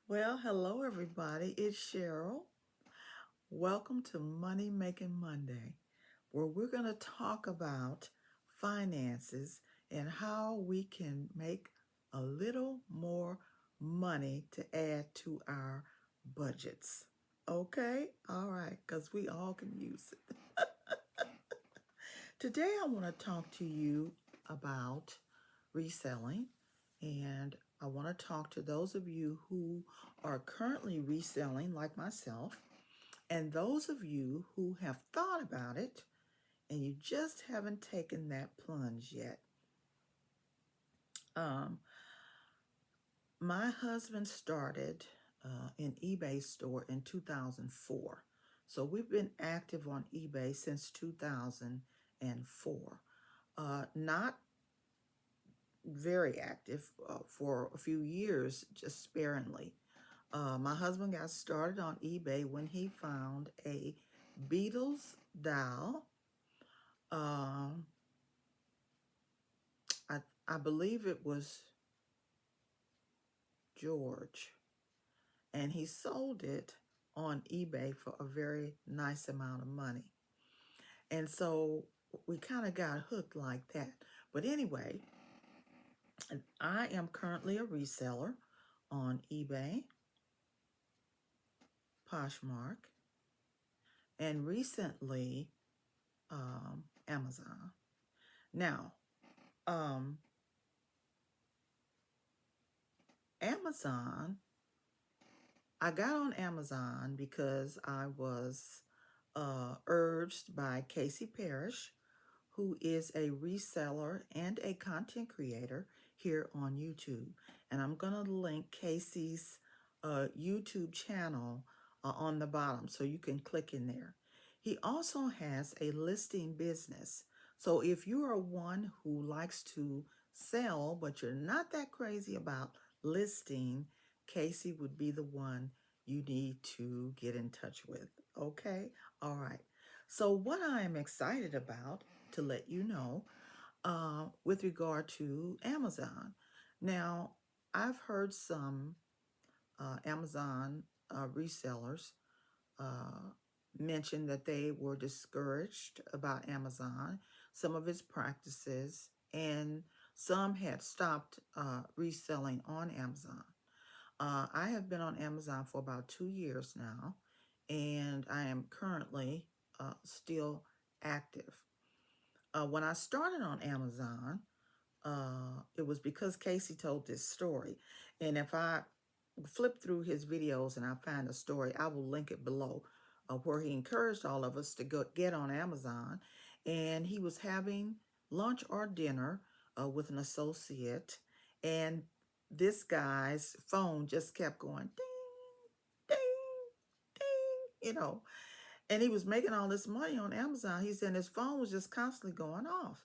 Well, hello everybody. It's Cheryl. Welcome to Money Making Monday, where we're going to talk about finances and how we can make a little more money to add to our budgets. Okay? All right, because we all can use it. Today, I want to talk to you about reselling, and I want to talk to those of you who are currently reselling, like myself, and those of you who have thought about it and you just haven't taken that plunge yet. Um, my husband started an eBay store in 2004. So we've been active on eBay since 2004. Not very active for a few years, just sparingly. My husband got started on eBay when he found a Beatles doll. Um, I I believe it was George, and he sold it on eBay for a very nice amount of money. And so we kind of got hooked like that. But anyway, I am currently a reseller on eBay, Poshmark, and recently Amazon. Now, um, Amazon, I got on Amazon because I was urged by Casey Parrish, who is a reseller and a content creator here on YouTube. And I'm going to link Casey's YouTube channel on the bottom so you can click in there. He also has a listing business. So if you are one who likes to sell, but you're not that crazy about listing, Casey would be the one you need to get in touch with. Okay? All right. So, what I am excited about to let you know with regard to Amazon. Now, I've heard some Amazon resellers uh, mention that they were discouraged about Amazon, some of its practices, and some had stopped reselling on Amazon. I have been on Amazon for about 2 years now, and I am currently still active. When I started on Amazon, it was because Casey told this story. And if I flip through his videos and I find a story, I will link it below where he encouraged all of us to go get on Amazon. And he was having lunch or dinner with an associate. And this guy's phone just kept going ding, ding, ding, and he was making all this money on Amazon. He said his phone was just constantly going off.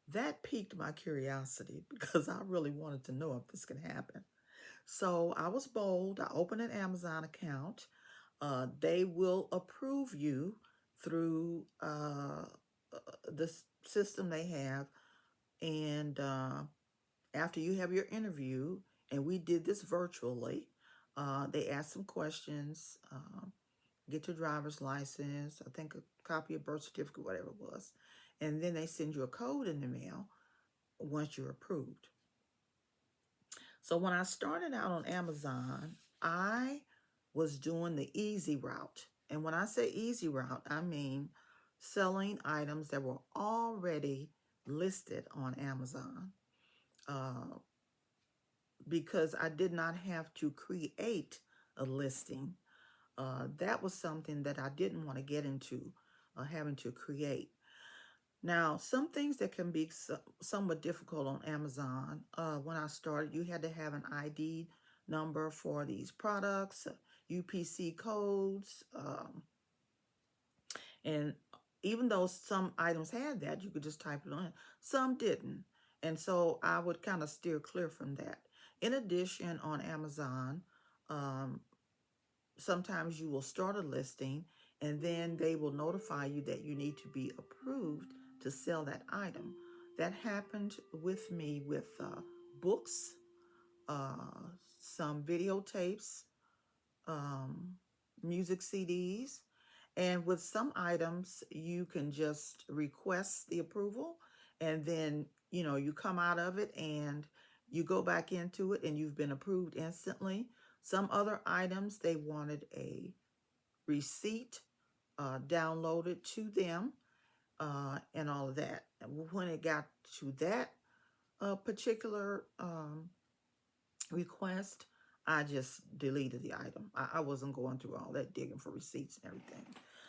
That piqued my curiosity because I really wanted to know if this could happen. So I was bold. I opened an Amazon account. They will approve you through the system they have. And after you have your interview, and we did this virtually, they asked some questions. Get your driver's license, I think a copy of birth certificate, whatever it was. And then they send you a code in the mail once you're approved. So when I started out on Amazon, I was doing the easy route. And when I say easy route, I mean selling items that were already listed on Amazon uh, because I did not have to create a listing. That was something that I didn't want to get into, having to create. Now, some things that can be somewhat difficult on Amazon. When I started, you had to have an ID number for these products, UPC codes, and even though some items had that, you could just type it on. Some didn't, and so I would kind of steer clear from that. In addition, on Amazon, um, sometimes you will start a listing and then they will notify you that you need to be approved to sell that item. That happened with me with books. some videotapes, um, music CDs. And with some items, you can just request the approval and then, you come out of it and you go back into it and you've been approved instantly. Some other items, they wanted a receipt downloaded to them and all of that. And when it got to that particular request, I just deleted the item. I wasn't going through all that digging for receipts and everything.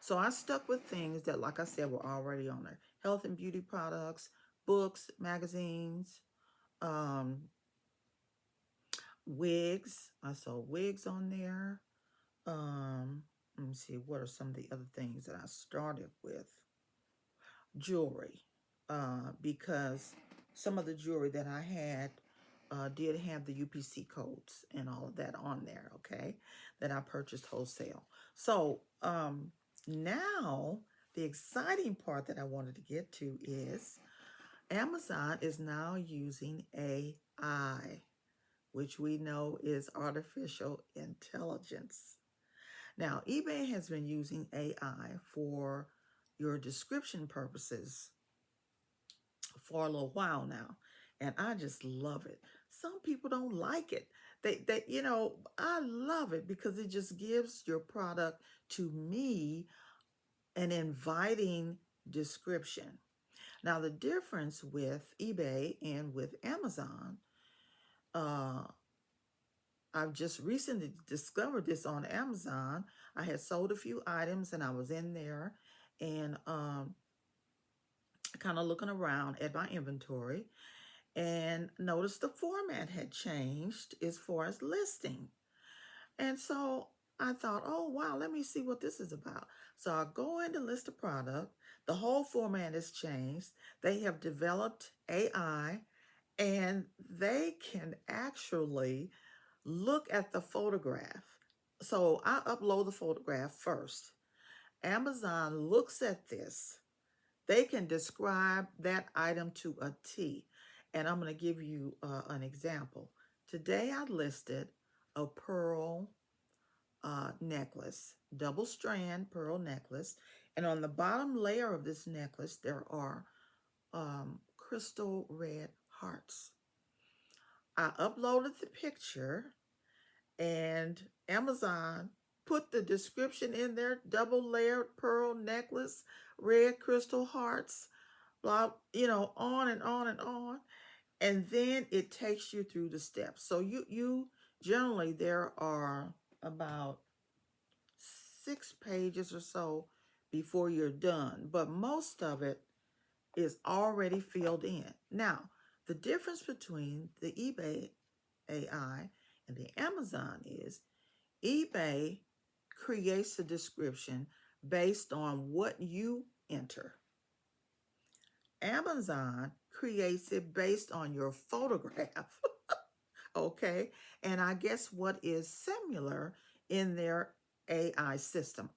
So I stuck with things that, like I said, were already on there: health and beauty products, books, magazines, um, wigs. I saw wigs on there. Let me see, what are some of the other things that I started with? Jewelry, because some of the jewelry that I had did have the UPC codes and all of that on there, okay, that I purchased wholesale. So now the exciting part that I wanted to get to is Amazon is now using AI, which we know is artificial intelligence. Now, eBay has been using AI for your description purposes for a little while now, and I just love it. Some people don't like it. I love it because it just gives your product to me an inviting description. Now, the difference with eBay and with Amazon, uh, I've just recently discovered this on Amazon. I had sold a few items and I was in there and kind of looking around at my inventory and noticed the format had changed as far as listing. And so I thought, oh, wow, let me see what this is about. So I go in to list a product. The whole format has changed. They have developed AI and they can actually look at the photograph. So I upload the photograph first. Amazon looks at this. They can describe that item to a T. And I'm going to give you an example. Today I listed a pearl necklace, double strand pearl necklace. And on the bottom layer of this necklace, there are crystal red hearts. I uploaded the picture and Amazon put the description in there: double layered pearl necklace, red crystal hearts, blah, on and on and on. And then it takes you through the steps. So you generally, there are about 6 pages or so before you're done, but most of it is already filled in. Now, the difference between the eBay AI and the Amazon is eBay creates a description based on what you enter. Amazon creates it based on your photograph. Okay. And I guess what is similar in their AI system.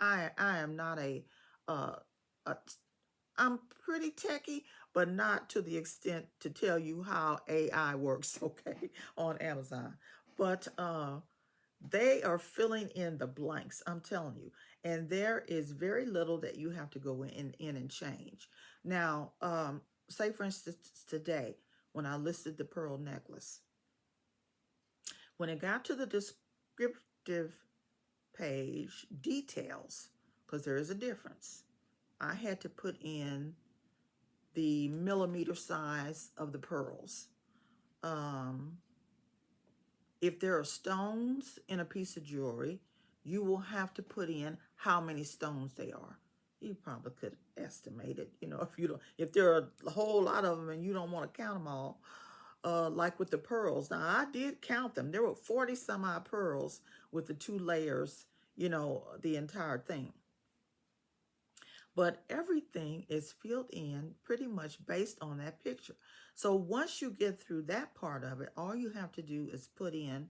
I am not uh, a I'm pretty techy, but not to the extent to tell you how AI works, okay, on Amazon. But they are filling in the blanks, I'm telling you. And there is very little that you have to go in and change. Now, say for instance, today, when I listed the pearl necklace, when it got to the descriptive page details, because there is a difference, I had to put in the millimeter size of the pearls. Um, if there are stones in a piece of jewelry, you will have to put in how many stones they are. You probably could estimate it, if there are a whole lot of them and you don't want to count them all, like with the pearls. Now, I did count them. There were 40 some odd pearls with the 2 layers, the entire thing. But everything is filled in pretty much based on that picture. So once you get through that part of it, all you have to do is put in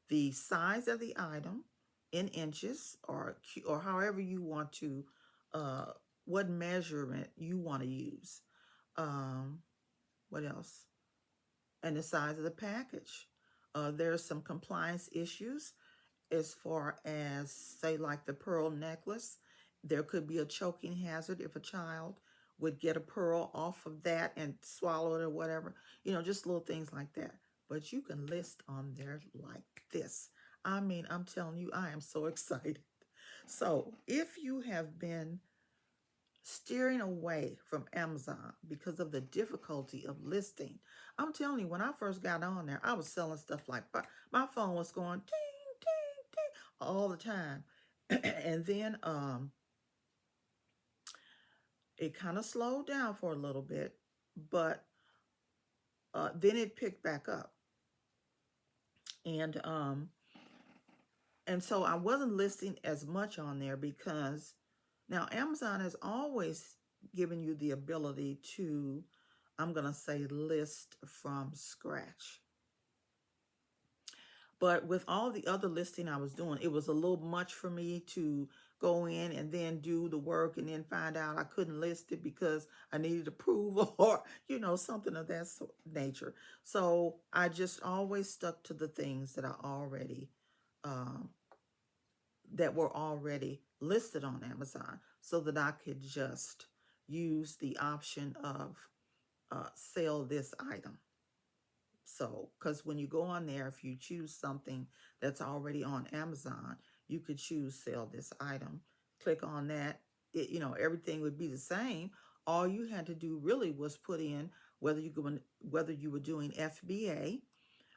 the size of the item in inches, or however you want to, uh, what measurement you want to use. Um, what else? And the size of the package. There's some compliance issues as far as, say, like the pearl necklace. There could be a choking hazard if a child would get a pearl off of that and swallow it or whatever, just little things like that. But you can list on there like this. I mean, I'm telling you, I am so excited. So if you have been steering away from Amazon because of the difficulty of listing, I'm telling you, when I first got on there, I was selling stuff like my phone was going ding, ding, ding all the time. And then it kind of slowed down for a little bit, but then it picked back up. And so I wasn't listing as much on there because now Amazon has always given you the ability to, I'm going to say, list from scratch. But with all the other listing I was doing, it was a little much for me to go in and then do the work and then find out I couldn't list it because I needed approval or, something of that nature. So I just always stuck to the things that um, that were already listed on Amazon so that I could just use the option of sell this item. So, because when you go on there, if you choose something that's already on Amazon, you could choose sell this item. Click on that. Everything would be the same. All you had to do really was put in whether you were doing FBA,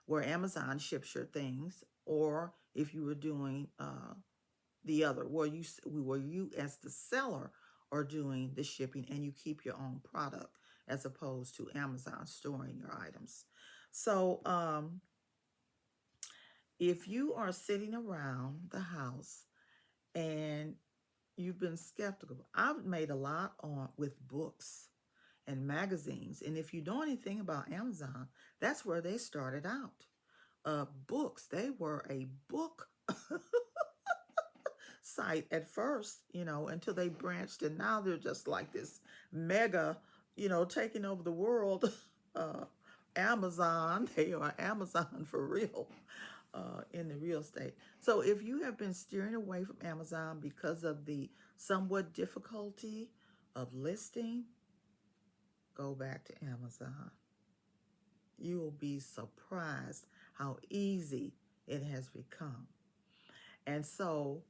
where Amazon ships your things, or if you were doing the other, where you as the seller are doing the shipping and you keep your own product as opposed to Amazon storing your items. So if you are sitting around the house and you've been skeptical, I've made a lot on with books and magazines. And if you know anything about Amazon, that's where they started out. Books, they were a book site at first, until they branched, and now they're just like this mega, taking over the world. uh, Amazon, they are Amazon for real in the real estate. So if you have been steering away from Amazon because of the somewhat difficulty of listing, go back to Amazon. You will be surprised how easy it has become. And so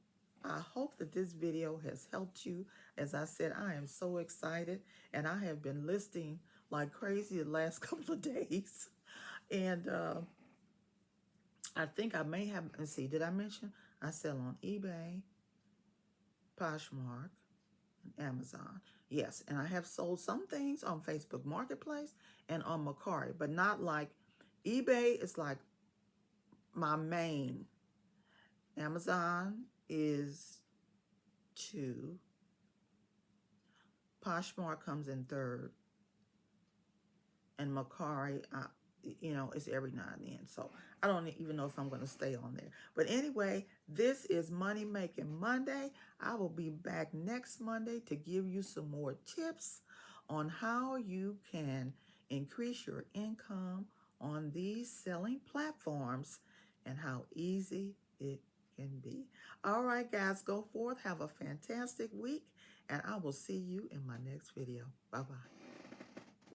I hope that this video has helped you. As I said, I am so excited, and I have been listing like crazy the last couple of days. And I think I may have, let's see, did I mention I sell on eBay, Poshmark, and Amazon? Yes, and I have sold some things on Facebook Marketplace and on Mercari, but not like eBay is like my main. Amazon is 2. Poshmark comes in 3rd, and Mercari, is every now and then. So I don't even know if I'm going to stay on there. But anyway, this is Money Making Monday. I will be back next Monday to give you some more tips on how you can increase your income on these selling platforms and how easy it can be. All right, guys, go forth. Have a fantastic week, and I will see you in my next video. Bye-bye.